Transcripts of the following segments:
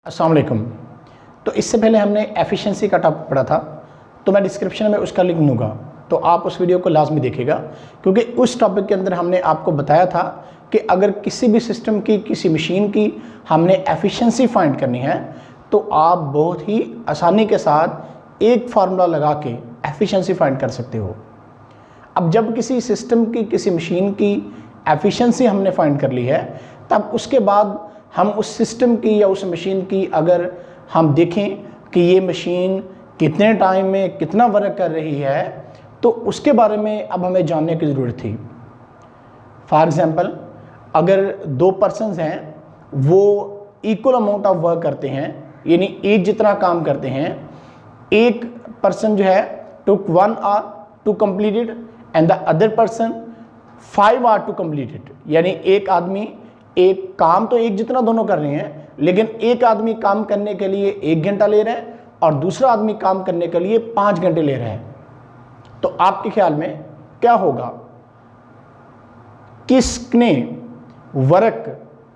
अस्सलाम वालेकुम। तो इससे पहले हमने एफिशिएंसी का टॉपिक पढ़ा था, तो मैं डिस्क्रिप्शन में उसका लिंक दूंगा, तो आप उस वीडियो को लाजमी देखिएगा, क्योंकि उस टॉपिक के अंदर हमने आपको बताया था कि अगर किसी भी सिस्टम की, किसी मशीन की हमने एफिशिएंसी फाइंड करनी है तो आप बहुत ही आसानी के साथ एक फार्मूला लगा के एफिशिएंसी फाइंड कर सकते हो। अब जब किसी सिस्टम की, किसी मशीन की एफिशिएंसी हमने फाइंड कर ली है, तब उसके बाद हम उस सिस्टम की या उस मशीन की अगर हम देखें कि ये मशीन कितने टाइम में कितना वर्क कर रही है, तो उसके बारे में अब हमें जानने की ज़रूरत थी। फॉर एग्ज़ाम्पल, अगर दो पर्सनस हैं, वो इक्वल अमाउंट ऑफ वर्क करते हैं, यानी एक जितना काम करते हैं, एक पर्सन जो है took 1 hour to complete it and the other person 5 hour to complete it, यानी एक आदमी एक काम तो एक जितना दोनों कर रहे हैं, लेकिन एक आदमी काम करने के लिए 1 घंटा ले रहा है और दूसरा आदमी काम करने के लिए 5 घंटे ले रहा है। तो आपके ख्याल में क्या होगा, किसने वर्क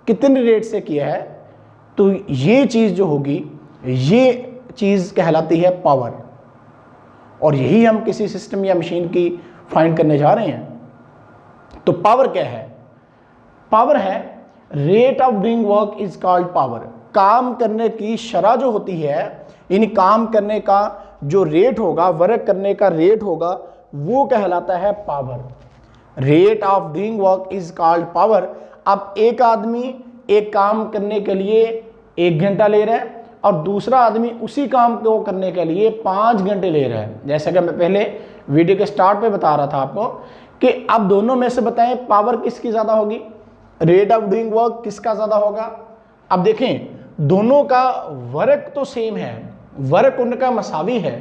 कितने रेट से किया है? तो ये चीज़ जो होगी, ये चीज़ कहलाती है पावर, और यही हम किसी सिस्टम या मशीन की फाइंड करने जा रहे हैं। तो पावर क्या है? पावर है rate of doing work is called power. काम करने की शरह जो होती है, यानी काम करने का जो रेट होगा, वर्क करने का रेट होगा, वो कहलाता है power. Rate of doing work is called power. अब एक आदमी एक काम करने के लिए 1 घंटा ले रहा है और दूसरा आदमी उसी काम को करने के लिए 5 घंटे ले रहा है। जैसा कि मैं पहले वीडियो के स्टार्ट पे बता रहा था आपको कि अब दोनों में से बताएं पावर किसकी ज़्यादा होगी, रेट ऑफ डूइंग वर्क किसका ज़्यादा होगा। अब देखें, दोनों का वर्क तो सेम है, वर्क उनका मसावी है,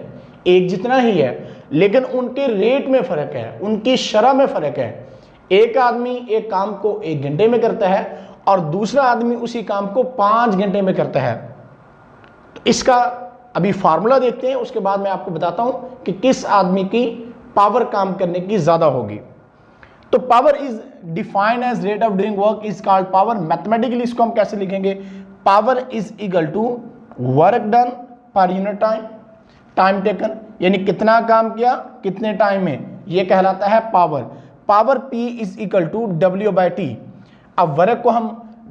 एक जितना ही है, लेकिन उनके रेट में फ़र्क है, उनकी शरह में फ़र्क है। एक आदमी एक काम को 1 घंटे में करता है और दूसरा आदमी उसी काम को 5 घंटे में करता है। तो इसका अभी फार्मूला देखते हैं, उसके बाद मैं आपको बताता हूं कि किस आदमी की पावर काम करने की ज़्यादा होगी। तो power is defined as rate of doing work is called power. Mathematically इसको हम कैसे लिखेंगे? Power is equal to work done per unit time, time taken, यानी कितना काम किया कितने टाइम में, ये कहलाता है power. Power P is equal to W by T. अब वर्क को हम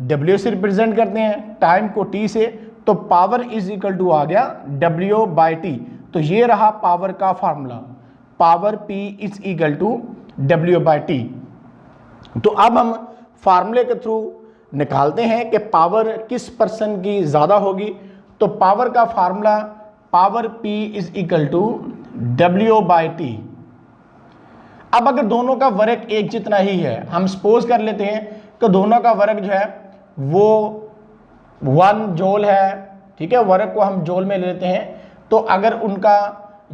W से रिप्रेजेंट करते हैं, टाइम को T से, तो पावर इज इक्वल टू आ गया W बाई टी। तो ये रहा पावर का formula, power P is equal to W by T. तो अब हम फार्मूले के थ्रू निकालते हैं कि पावर किस पर्सन की ज़्यादा होगी। तो पावर का formula, power P is equal to W by T. अब अगर दोनों का वर्क एक जितना ही है, हम सपोज कर लेते हैं कि दोनों का वर्क जो है वो 1 जूल है, ठीक है, वर्क को हम जूल में ले लेते हैं। तो अगर उनका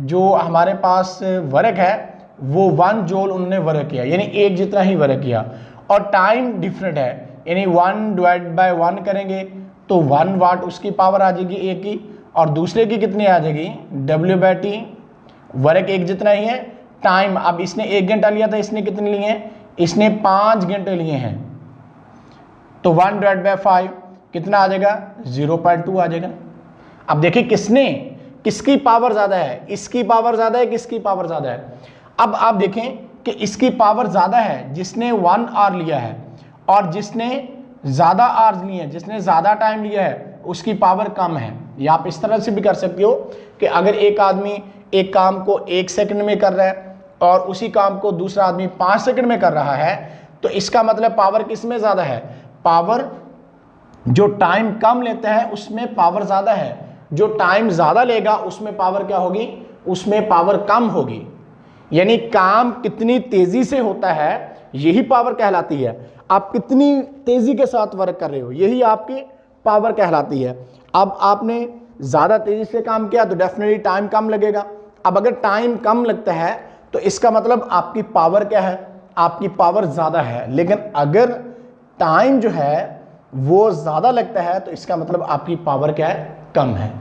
जो हमारे पास वर्क है वो 1 जूल उन्होंने वर्क किया, यानी एक जितना ही वर्क किया, और टाइम डिफरेंट है, यानी 1 डिवाइड बाय 1 करेंगे तो 1 वाट उसकी पावर आ जाएगी एक की, और दूसरे की कितनी आ जाएगी W बाई टी। वर्क एक जितना ही है, टाइम अब इसने 1 घंटा लिया था, इसने कितने लिए हैं, इसने 5 घंटे लिए हैं, तो 1 डिवाइड बाय 5 कितना आ जाएगा 0.2 आ जाएगा। अब देखिए किसकी पावर ज़्यादा है, इसकी पावर ज़्यादा है, किसकी पावर ज़्यादा है। अब आप देखें कि इसकी पावर ज़्यादा है जिसने 1 आवर लिया है, और जिसने ज़्यादा आवर्स लिए हैं, जिसने ज़्यादा टाइम लिया है, उसकी पावर कम है। या आप इस तरह से भी कर सकते हो कि अगर एक आदमी एक काम को 1 सेकंड में कर रहा है और उसी काम को दूसरा आदमी 5 सेकंड में कर रहा है, तो इसका मतलब पावर किस में ज़्यादा है, पावर जो टाइम कम लेता है उसमें पावर ज़्यादा है, जो टाइम ज़्यादा लेगा उसमें पावर क्या होगी, उसमें पावर कम होगी। यानी काम कितनी तेज़ी से होता है यही पावर कहलाती है। आप कितनी तेज़ी के साथ वर्क कर रहे हो, यही आपकी पावर कहलाती है। अब आपने ज़्यादा तेज़ी से काम किया तो डेफिनेटली टाइम कम लगेगा। अब अगर टाइम कम लगता है तो इसका मतलब आपकी पावर क्या है, आपकी पावर ज़्यादा है। लेकिन अगर टाइम जो है वो ज़्यादा लगता है तो इसका मतलब आपकी पावर क्या है, कम है।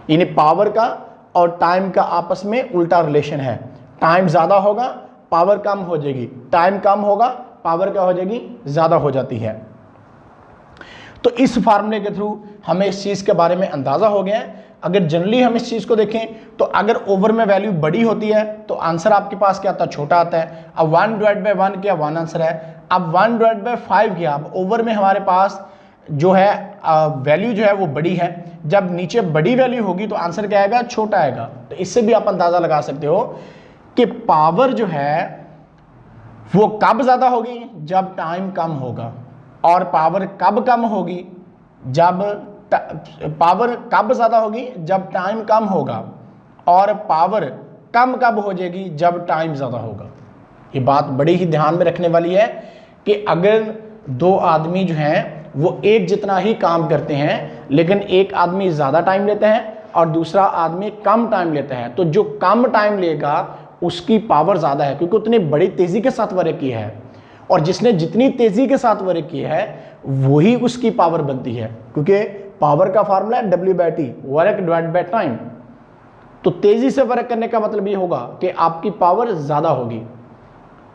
यानी पावर का और टाइम का आपस में उल्टा रिलेशन है। टाइम ज़्यादा होगा पावर कम हो जाएगी, टाइम कम होगा पावर क्या हो जाएगी, ज़्यादा हो जाती है। तो इस फार्मूले के थ्रू हमें इस चीज़ के बारे में अंदाज़ा हो गया है। अगर जनरली हम इस चीज़ को देखें तो अगर ओवर में वैल्यू बड़ी होती है तो आंसर आपके पास क्या आता है, छोटा आता है। अब 1/1 किया 1 आंसर है। अब 1/5 किया, अब ओवर में हमारे पास जो है वैल्यू जो है वो बड़ी है। जब नीचे बड़ी वैल्यू होगी तो आंसर क्या आएगा, छोटा आएगा। तो इससे भी आप अंदाज़ा लगा सकते हो कि पावर जो है वो कब ज़्यादा होगी, जब टाइम कम होगा। और पावर कब कम होगी, जब पावर कब ज़्यादा होगी, जब टाइम कम होगा। और पावर कम कब हो जाएगी, जब टाइम ज़्यादा होगा। ये बात बड़ी ही ध्यान में रखने वाली है कि अगर दो आदमी जो हैं वो एक जितना ही काम करते हैं, लेकिन एक आदमी ज़्यादा टाइम लेता है और दूसरा आदमी कम टाइम लेता है, तो जो कम टाइम लेगा उसकी पावर ज़्यादा है, क्योंकि उतनी बड़ी तेज़ी के साथ वर्क किया है। और जिसने जितनी तेज़ी के साथ वर्क किया है वही उसकी पावर बनती है, क्योंकि पावर का फार्मूला है W/T, work divide by time. तो तेज़ी से वर्क करने का मतलब ये होगा कि आपकी पावर ज़्यादा होगी,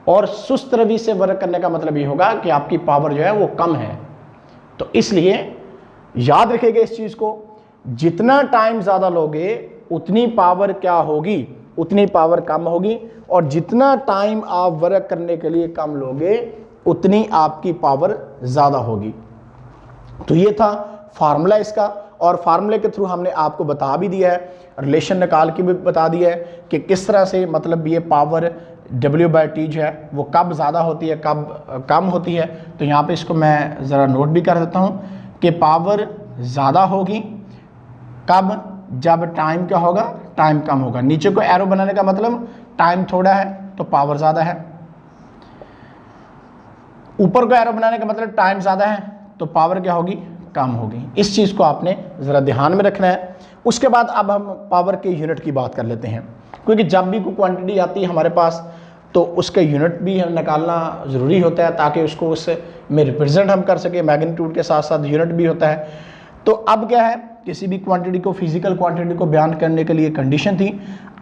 और सुस्त रवि से वर्क करने का मतलब ये होगा कि आपकी पावर जो है वो कम है। तो इसलिए याद रखिएगा इस चीज़ को, जितना टाइम ज़्यादा लोगे उतनी पावर क्या होगी, उतनी पावर कम होगी। और जितना टाइम आप वर्क करने के लिए कम लोगे उतनी आपकी पावर ज़्यादा होगी। तो ये था फार्मूला इसका, और फार्मूले के थ्रू हमने आपको बता भी दिया है, रिलेशन निकाल के भी बता दिया है कि किस तरह से मतलब ये पावर W/T जो है वो कब ज़्यादा होती है, कब कम होती है। तो यहाँ पे इसको मैं ज़रा नोट भी कर देता हूँ कि पावर ज़्यादा होगी कब, जब टाइम क्या होगा, टाइम कम होगा। नीचे को एरो बनाने का मतलब टाइम थोड़ा है तो पावर ज़्यादा है, ऊपर को एरो बनाने का मतलब टाइम ज़्यादा है तो पावर क्या होगी, कम होगी। इस चीज़ को आपने ज़रा ध्यान में रखना है। उसके बाद अब हम पावर के यूनिट की बात कर लेते हैं, क्योंकि जब भी कोई क्वांटिटी आती है हमारे पास तो उसका यूनिट भी हम निकालना ज़रूरी होता है, ताकि उसको उससे में रिप्रेजेंट हम कर सके। मैग्नीट्यूड के साथ साथ यूनिट भी होता है। तो अब क्या है, किसी भी क्वांटिटी को, फिजिकल क्वांटिटी को बयान करने के लिए कंडीशन थी।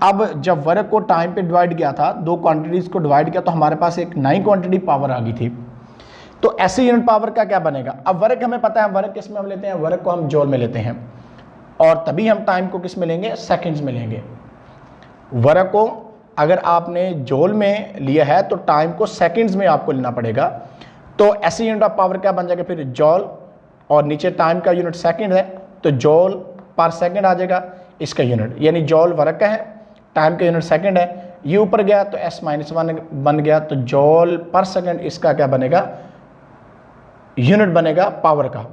अब जब वर्क को टाइम पे डिवाइड किया था, दो क्वांटिटीज़ को डिवाइड किया, तो हमारे पास एक नई क्वांटिटी पावर आ गई थी। तो ऐसे यूनिट पावर का क्या बनेगा। अब वर्क हमें पता है, वर्क किस में हम लेते हैं, वर्क को हम जॉल में लेते हैं, और तभी हम टाइम को किस में लेंगे, सेकंड्स में लेंगे। वर्क को अगर आपने जॉल में लिया है तो टाइम को सेकंड्स में आपको लेना पड़ेगा। तो ऐसे यूनिट ऑफ पावर क्या बन जाएगा फिर, जॉल, और नीचे टाइम का यूनिट सेकंड है तो जॉल पर सेकंड आ जाएगा इसका यूनिट, यानी जॉल वर्क का है, टाइम का यूनिट सेकंड है। ये ऊपर गया तो S-1 बन गया, तो जॉल पर सेकंड इसका क्या बनेगा, यूनिट बनेगा पावर का।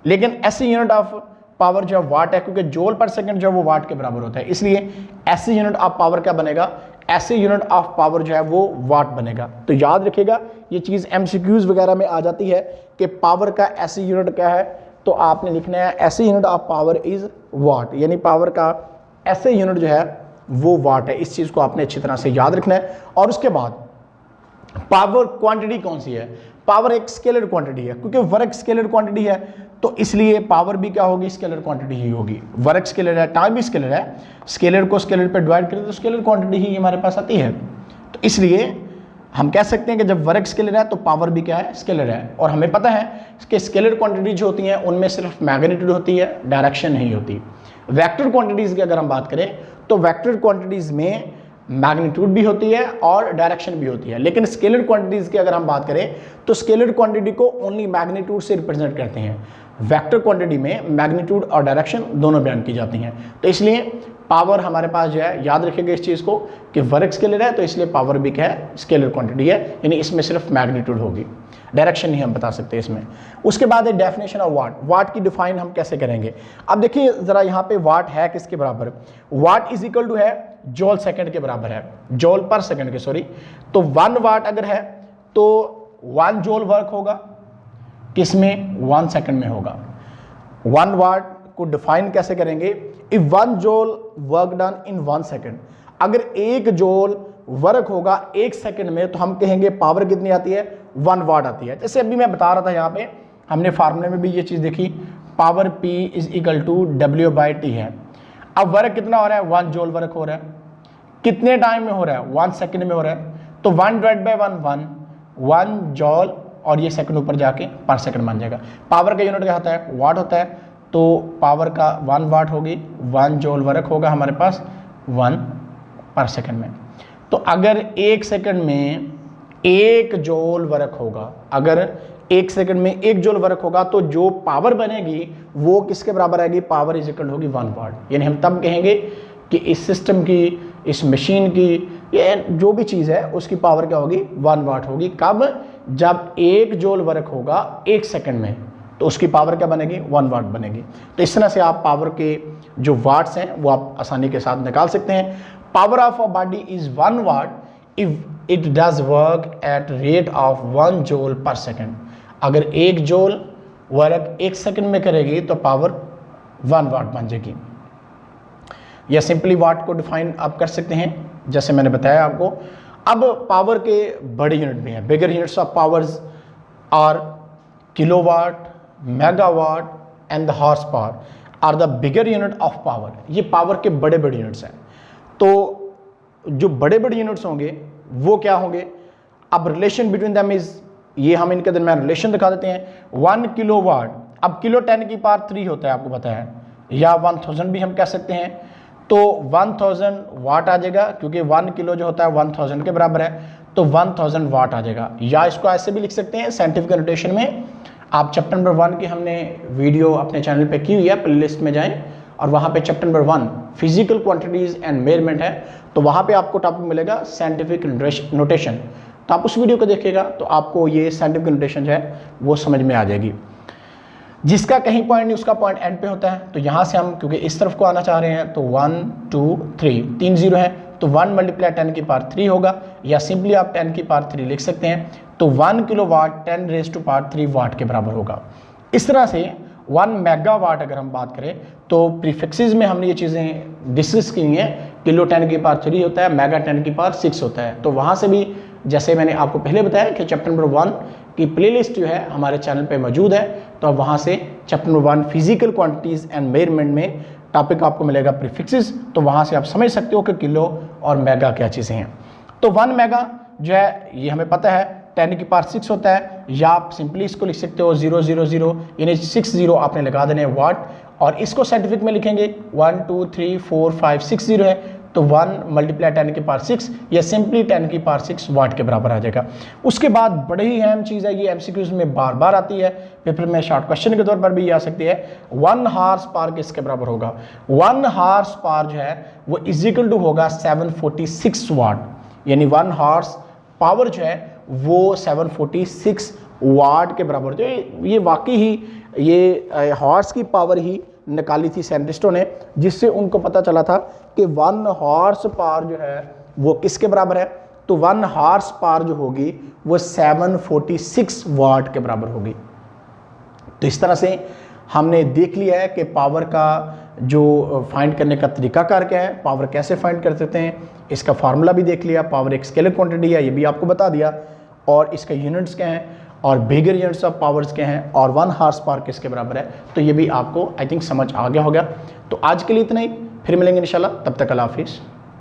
लेकिन ऐसे यूनिट ऑफ पावर जो है वाट है, क्योंकि जॉल पर सेकंड जो है वो वाट के बराबर होता है, इसलिए ऐसे यूनिट ऑफ पावर क्या बनेगा, ऐसे यूनिट ऑफ पावर जो है वो वाट बनेगा। तो याद रखिएगा ये चीज़ MCQs वगैरह में आ जाती है कि पावर का ऐसे यूनिट क्या है, तो आपने लिखना है ऐसे unit of power is what, यानी पावर का ऐसे यूनिट जो है वो वाट है। इस चीज़ को आपने अच्छी तरह से याद रखना है। और उसके बाद पावर क्वांटिटी कौन सी है, पावर एक स्केलर क्वांटिटी है, क्योंकि वर्क स्केलर क्वांटिटी है तो इसलिए पावर भी क्या होगी, स्केलर क्वांटिटी ही होगी। वर्क स्केलर है, टाइम भी स्केलर है, स्केलर को स्केलर पे डिवाइड करें तो स्केलर क्वांटिटी ही हमारे पास आती है। तो इसलिए हम कह सकते हैं कि जब वर्क स्केलर है तो पावर भी क्या है, स्केलर है। और हमें पता है कि स्केलर क्वांटिटी जो होती हैं उनमें सिर्फ मैग्नीट्यूड होती है, डायरेक्शन नहीं होती। वेक्टर क्वांटिटीज़ की अगर हम बात करें तो वेक्टर क्वांटिटीज़ में मैग्नीट्यूड भी होती है और डायरेक्शन भी होती है। लेकिन स्केलर क्वांटिटीज़ की अगर हम बात करें तो स्केलर क्वांटिटी को ओनली मैग्नीट्यूड से रिप्रेजेंट करते हैं। वेक्टर क्वांटिटी में मैग्नीट्यूड और डायरेक्शन दोनों बयान की जाती हैं। तो इसलिए पावर हमारे पास जो है, याद रखिएगा इस चीज़ को कि वर्क स्केलर है तो इसलिए पावर भी क्या है, स्केलर क्वांटिटी है, यानी इसमें सिर्फ मैग्नीट्यूड होगी, डायरेक्शन नहीं हम बता सकते इसमें। उसके बाद है डेफिनेशन ऑफ वाट। वाट की डिफाइन हम कैसे करेंगे। अब देखिए ज़रा यहाँ पे वाट है किसके बराबर, वाट इज इक्वल टू है जॉल सेकंड के बराबर है, जॉल पर सेकंड के, सॉरी। तो 1 वाट अगर है तो 1 जॉल वर्क होगा किसमें, 1 सेकंड में होगा। 1 वाट को डिफाइन कैसे करेंगे, if 1 जॉल work done in 1 second, अगर 1 जॉल वर्क होगा 1 सेकंड में तो हम कहेंगे पावर कितनी आती है, 1 वाट आती है। जैसे अभी मैं बता रहा था, यहाँ पे हमने फार्मूले में भी ये चीज़ देखी, power P is equal to W/T है। अब वर्क कितना हो रहा है, 1 जॉल वर्क हो रहा है, कितने टाइम में हो रहा है, 1 सेकंड में हो रहा है। तो 1/1 1 जॉल और ये सेकंड ऊपर जाके पर सेकंड बन जाएगा। पावर का यूनिट क्या होता है? वाट होता है। तो पावर का 1 वाट होगी, 1 जूल वर्क होगा हमारे पास 1 पर सेकंड में। तो अगर 1 सेकंड में 1 जूल वर्क होगा, अगर 1 सेकंड में 1 जूल वर्क होगा तो जो पावर बनेगी वो किसके बराबर आएगी? पावर इज इक्वल होगी 1 वाट। यानी हम तब कहेंगे कि इस सिस्टम की, इस मशीन की, ये जो भी चीज़ है उसकी पावर क्या होगी? 1 वाट होगी। कब? जब 1 जूल वर्क होगा 1 सेकंड में, तो उसकी पावर क्या बनेगी? 1 वाट बनेगी। तो इस तरह से आप पावर के जो वाट्स हैं वो आप आसानी के साथ निकाल सकते हैं। Power of a body is 1 what if it does work at rate of 1 joule पर सेकंड। अगर 1 जूल वर्क 1 सेकंड में करेगी तो पावर 1 वाट बन जाएगी। या सिंपली वाट को डिफाइन आप कर सकते हैं जैसे मैंने बताया आपको। अब पावर के बड़े यूनिट भी हैं। Bigger units of powers are kilowatt, megawatt and the horse power are the bigger unit of power. ये पावर के बड़े बड़े यूनिट्स हैं। तो जो बड़े बड़े यूनिट्स होंगे वो क्या होंगे? अब रिलेशन बिटवीन दैम इज, ये हम इनके दरमियान रिलेशन दिखा देते हैं। 1 किलोवाट, अब किलो 10 की पावर 3 होता है, आपको पता है, या 1000 भी हम कह सकते हैं। तो 1000 वाट आ जाएगा, क्योंकि 1 किलो जो होता है 1000 के बराबर है, तो 1000 वाट आ जाएगा। या इसको ऐसे भी लिख सकते हैं साइंटिफिक नोटेशन में। आप चैप्टर नंबर 1 की हमने वीडियो अपने चैनल पे की हुई है, प्लेलिस्ट में जाएं और वहाँ पे chapter number 1 physical quantities and measurement है, तो वहाँ पे आपको टॉपिक मिलेगा साइंटिफिक नोटेशन। तो आप उस वीडियो को देखिएगा तो आपको ये साइंटिफिक नोटेशन जो है वो समझ में आ जाएगी। जिसका कहीं पॉइंट नहीं उसका पॉइंट एंड पे होता है। तो यहाँ से हम क्योंकि इस तरफ को आना चाह रहे हैं तो 1 2 3 3 0 है, तो 1 मल्टीप्लाई 10 की पावर 3 होगा, या सिंपली आप 10 की पावर 3 लिख सकते हैं। तो 1 किलोवाट 10 रेज़ टू पावर 3 वाट के बराबर होगा। इस तरह से 1 मेगावाट अगर हम बात करें तो प्रीफिक्सेस में हमने ये चीज़ें डिस्कस की हैं। किलो 10 की पावर 3 होता है, मेगा 10 की पावर 6 होता है। तो वहाँ से भी जैसे मैंने आपको पहले बताया कि चैप्टर नंबर 1 की प्लेलिस्ट जो है हमारे चैनल पे मौजूद है, तो अब वहाँ से chapter number 1 physical quantities and measurement में टॉपिक आपको मिलेगा प्रीफिक्सेस। तो वहाँ से आप समझ सकते हो कि किलो और मेगा क्या चीज़ें हैं। तो 1 मेगा जो है ये हमें पता है 10 की पावर 6 होता है, या आप सिंपली इसको लिख सकते हो 000 यानी 60 आपने लगा देने वाट, और इसको साइंटिफिक में लिखेंगे 1 2 3 4 5 6 0 है, तो 1 मल्टीप्लाई 10 की पावर 6 या सिंपली 10 की पावर 6 वाट के बराबर आ जाएगा। उसके बाद बड़ी ही अहम चीज़ है, ये एमसीक्यूज में बार बार आती है, पेपर में शॉर्ट क्वेश्चन के तौर पर भी आ सकती है। 1 हॉर्स पावर किसके बराबर होगा? 1 हॉर्स पावर जो है वो इजिकल टू होगा 746 वाट, यानी 1 हॉर्स पावर जो है वो 746 वाट के बराबर। तो ये वाकई ही ये हॉर्स की पावर ही निकाली थी साइंटिस्टों ने, जिससे उनको पता चला था कि 1 हॉर्स पावर जो है वो किसके बराबर है? तो 1 हॉर्स पावर जो होगी वो 746 वाट के बराबर होगी। तो इस तरह से हमने देख लिया है कि पावर का जो फाइंड करने का तरीकाकार क्या है, पावर कैसे फाइंड कर सकते हैं, इसका फार्मूला भी देख लिया। पावर एक स्केलर क्वांटिटी है, ये भी आपको बता दिया, और इसके यूनिट्स क्या हैं और बिगर यूनिट्स ऑफ पावर्स क्या हैं, और 1 हॉर्स पावर किसके बराबर है। तो ये भी आपको आई थिंक समझ आ गया होगा। तो आज के लिए इतना ही, फिर मिलेंगे इंशाल्लाह, तब तक अल्लाह हाफिज़।